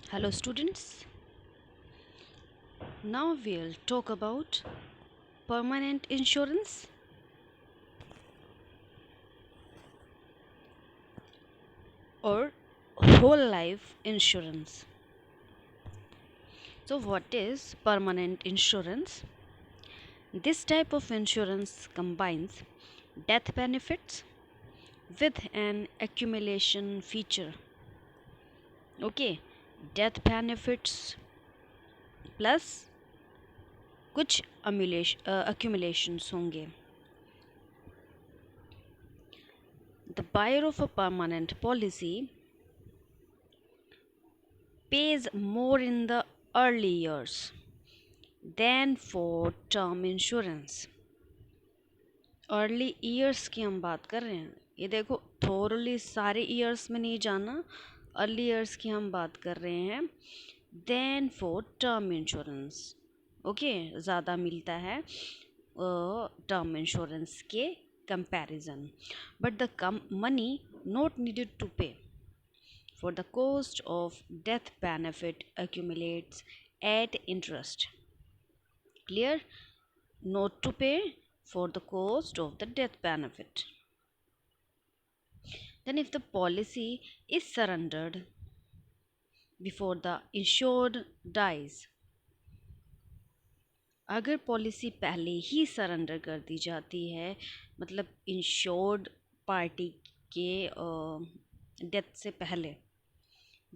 Hello, students. Now we'll talk about permanent insurance or whole life insurance. So, what is permanent insurance? This type of insurance combines death benefits with an accumulation feature. Okay, death benefits plus कुछ accumulations होंगे. The buyer of a permanent policy pays more in the early years than for term insurance. Early years की हम बात कर रहे हैं. ये देखो, थोरली सारे ईयर्स में नहीं जाना, अर्ली ईयर्स की हम बात कर रहे हैं. Then for term insurance, okay, ज़्यादा मिलता है टर्म इंश्योरेंस के comparison. But the money not needed to pay for the cost of death benefit accumulates at interest. Clear? Not to pay for the cost of the death benefit. Then if the policy is surrendered before the insured dies, अगर policy पहले ही surrender कर दी जाती है, मतलब insured party के death से पहले,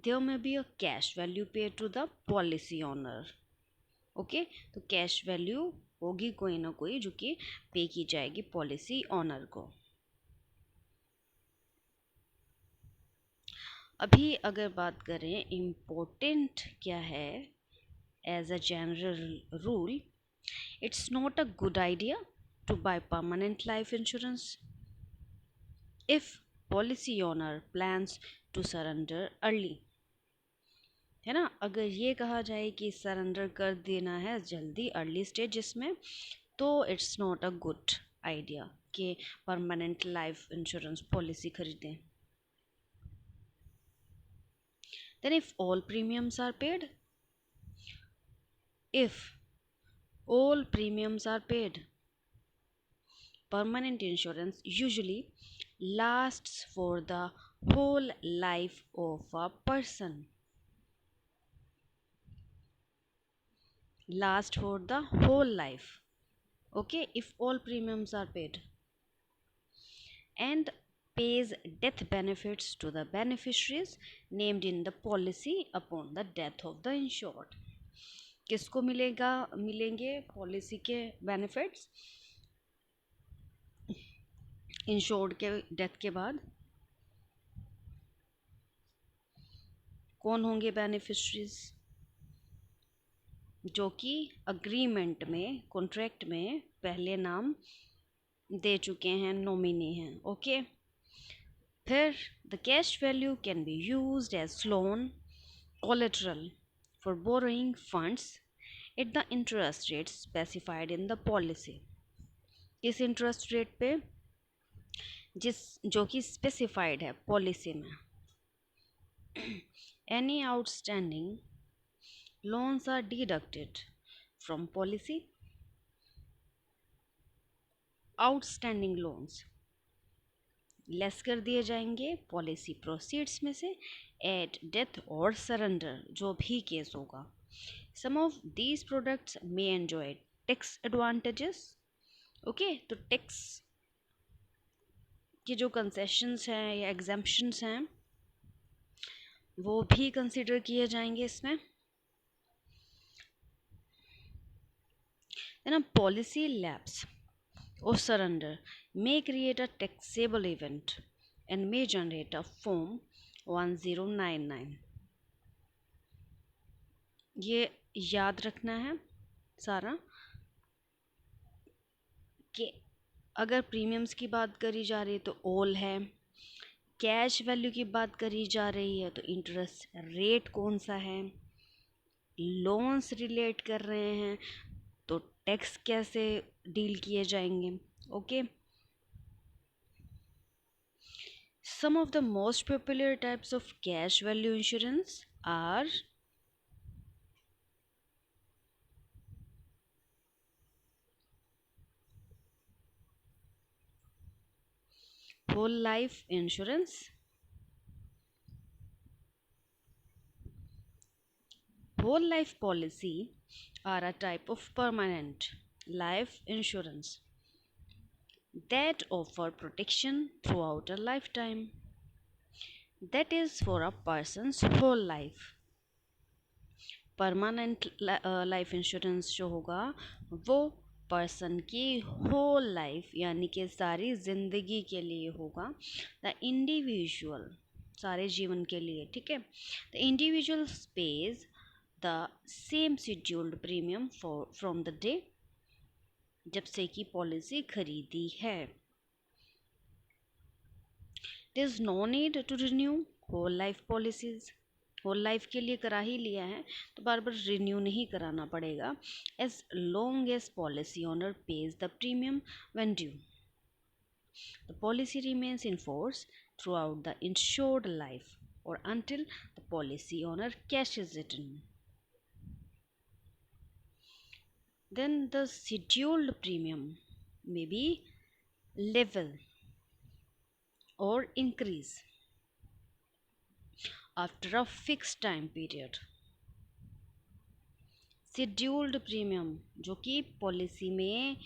there may be a cash value paid to the policy owner. Okay, तो कैश वैल्यू होगी कोई ना कोई जो कि पे की जाएगी पॉलिसी ऑनर को. अभी अगर बात करें इम्पोर्टेंट क्या है as a general rule, it's not a good idea to buy permanent life insurance if policy owner plans to surrender early. है ना, अगर ये कहा जाए कि सरेंडर कर देना है जल्दी अर्ली स्टेजेस में, तो it's not a good idea कि परमानेंट लाइफ इंश्योरेंस पॉलिसी खरीदें. Then if all premiums are paid, if all premiums are paid, permanent insurance usually lasts for the whole life of a person. Last for the whole life. Okay, if all premiums are paid. And pays death benefits to the beneficiaries named in the policy upon the death of the insured. किसको मिलेंगे policy के benefits? Insured के death के बाद कौन होंगे beneficiaries? जो कि अग्रीमेंट में, कॉन्ट्रैक्ट में पहले नाम दे चुके हैं, नॉमिनी हैं. ओके, फिर the cash value can be used as loan collateral for borrowing funds at the interest rate specified in the policy. किस इंटरेस्ट रेट पे? जो कि स्पेसिफाइड है पॉलिसी में. Any outstanding loans are deducted from policy. Outstanding loans less कर दिए जाएंगे policy proceeds में से एट डेथ और सरेंडर, जो भी केस होगा. Some of these products may enjoy tax advantages. Okay, तो टैक्स के जो कंसेशंस हैं या एग्जम्पशंस हैं वो भी कंसिडर किए जाएंगे इसमें. Then a policy lapse or surrender may create a taxable event and may generate a form 1099. ये याद रखना है सारा कि अगर प्रीमियम्स की बात करी जा रही है तो ऑल है, कैश वैल्यू की बात करी जा रही है तो इंटरेस्ट रेट कौन सा है, लोन्स रिलेट कर रहे हैं तो टैक्स कैसे डील किए जाएंगे. Okay, some of the most popular types of cash value insurance are Whole life insurance. Whole life policy are a type of permanent life insurance that offer protection throughout a lifetime. That is for a person's whole life. Permanent life insurance जो होगा वो person की whole life यानी कि सारी ज़िंदगी के लिए होगा. द इंडिविजुअल सारे जीवन के लिए. ठीक है. The individual pays the same scheduled premium for from the day जब से की पॉलिसी खरीदी है. There is no need to renew whole life policies. Whole life के लिए करा ही लिया है तो बार बार रिन्यू नहीं कराना पड़ेगा. As long as policy owner pays the premium when due the policy remains in force throughout the insured life और until the policy owner cashes it in. Then the scheduled premium may be level or increase after a fixed time period. Scheduled premium जो कि policy में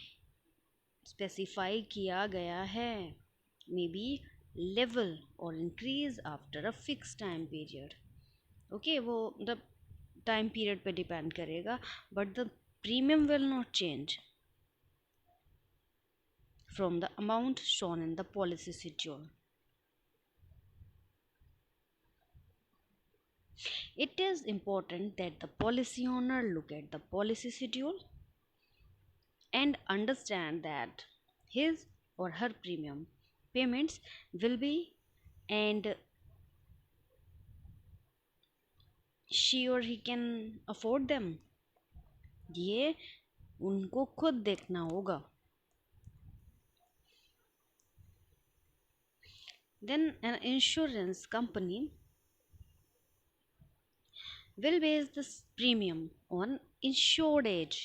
specify किया गया है may be level और increase after a fix time period. Okay, वो मतलब time period पे डिपेंड करेगा but the premium will not change from the amount shown in the policy schedule. It is important that the policy owner look at the policy schedule and understand that his or her premium payments will be and she or he can afford them. ये उनको खुद देखना होगा. Then an insurance company will base this premium on insured age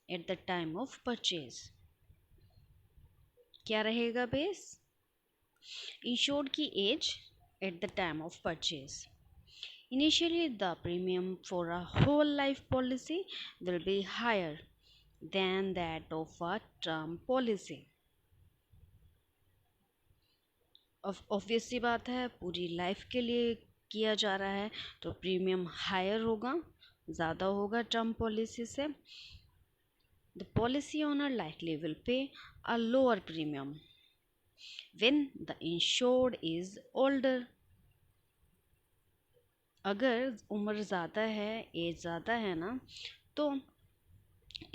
at the time of purchase. क्या रहेगा base? Insured की as at the time of purchase. Initially, the premium for a whole life policy will be higher than that of a term policy. Obvious सी बात है, पूरी life के लिए किया जा रहा है तो प्रीमियम हायर होगा, ज़्यादा होगा टर्म पॉलिसी से. The policy owner likely will pay a lower premium when the insured is older. अगर उम्र ज़्यादा है, एज ज़्यादा है ना, तो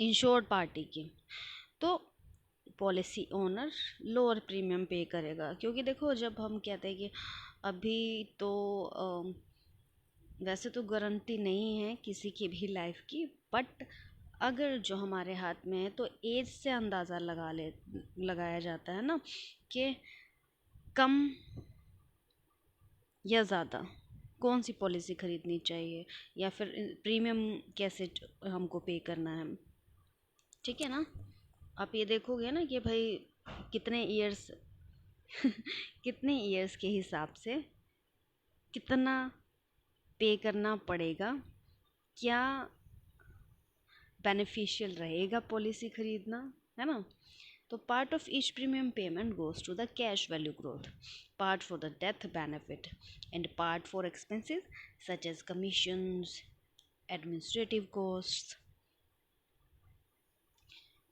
इंश्योर्ड पार्टी की, तो पॉलिसी ओनर लोअर प्रीमियम पे करेगा. क्योंकि देखो, जब हम कहते हैं कि अभी तो वैसे तो गारंटी नहीं है किसी की भी लाइफ की, बट अगर जो हमारे हाथ में है तो एज से अंदाज़ा लगाया जाता है ना कि कम या ज़्यादा कौन सी पॉलिसी ख़रीदनी चाहिए या फिर प्रीमियम कैसे हमको पे करना है. ठीक है ना. आप ये देखोगे ना कि भाई कितने ईयर्स कितने ईयर्स के हिसाब से कितना पे करना पड़ेगा, क्या बेनिफिशियल रहेगा पॉलिसी ख़रीदना, है ना. तो part of each premium payment goes to the cash value growth, part for the death benefit and part for expenses such as commissions, administrative costs.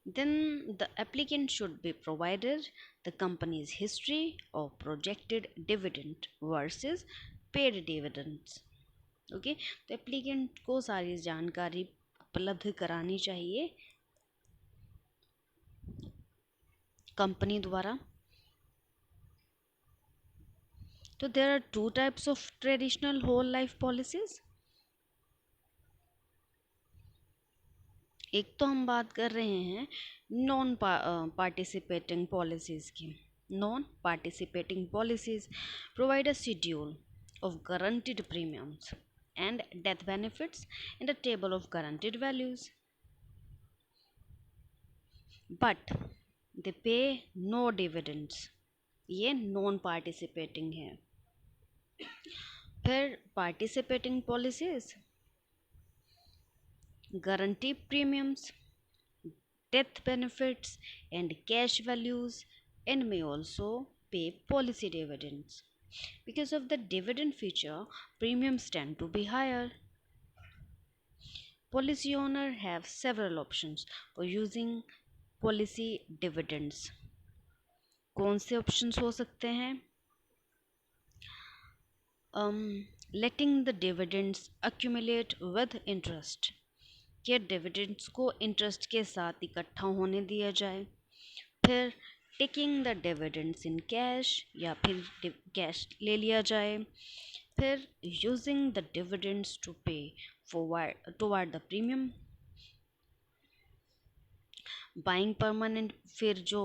Then the applicant should be provided the company's history of projected dividend versus paid dividends. Okay, तो applicant को सारी जानकारी उपलब्ध करानी चाहिए company द्वारा. तो there are two types of traditional whole life policies. एक तो हम बात कर रहे हैं नॉन पार्टिसिपेटिंग पॉलिसीज़ की. Non participating policies provide a schedule of guaranteed premiums and death benefits in the table of guaranteed values, but they pay no dividends. ये non participating है। फिर participating policies, guarantee premiums, death benefits, and cash values, and may also pay policy dividends. Because of the dividend feature, premiums tend to be higher. Policy owners have several options for using policy dividends. कौन से options हो सकते हैं? Letting the dividends accumulate with interest, कि dividends को interest के साथ इकट्ठा होने दिया जाए। फिर taking the dividends in cash, या फिर कैश ले लिया जाए। फिर यूजिंग द डिविडेंड्स टू पे forward toward the premium, buying permanent, फिर जो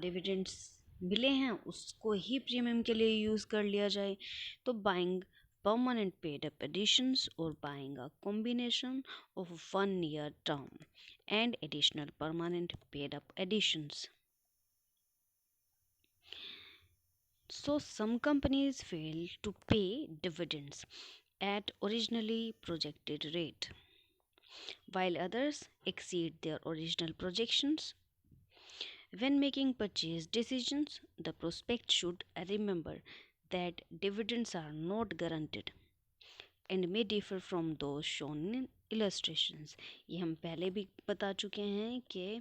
डिविडेंड्स मिले हैं उसको ही प्रीमियम के लिए यूज़ कर लिया जाए। तो buying permanent paid up additions, or buying a combination of 1 year term and additional permanent paid up additions. So some companies fail to pay dividends at originally projected rate, while others exceed their original projections. When making purchase decisions, the prospect should remember that dividends are not guaranteed and may differ from those shown in illustrations. ये हम पहले भी बता चुके हैं कि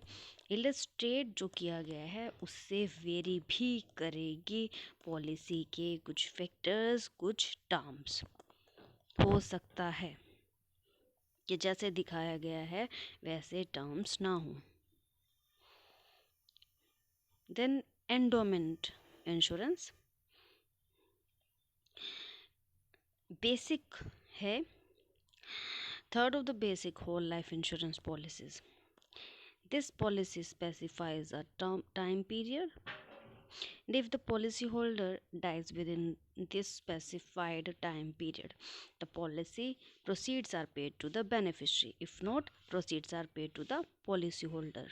illustrate जो किया गया है उससे वेरी भी करेगी पॉलिसी के कुछ फैक्टर्स, कुछ टर्म्स। हो सकता है कि जैसे दिखाया गया है वैसे टर्म्स ना हो। देन एंडोमेंट इंश्योरेंस बेसिक है, third of the basic whole life insurance policies. This policy specifies a time period, and if the policyholder dies within this specified time period, the policy proceeds are paid to the beneficiary. If not, proceeds are paid to the policyholder.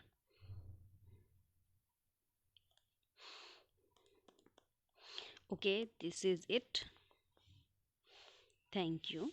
Okay, this is it. Thank you.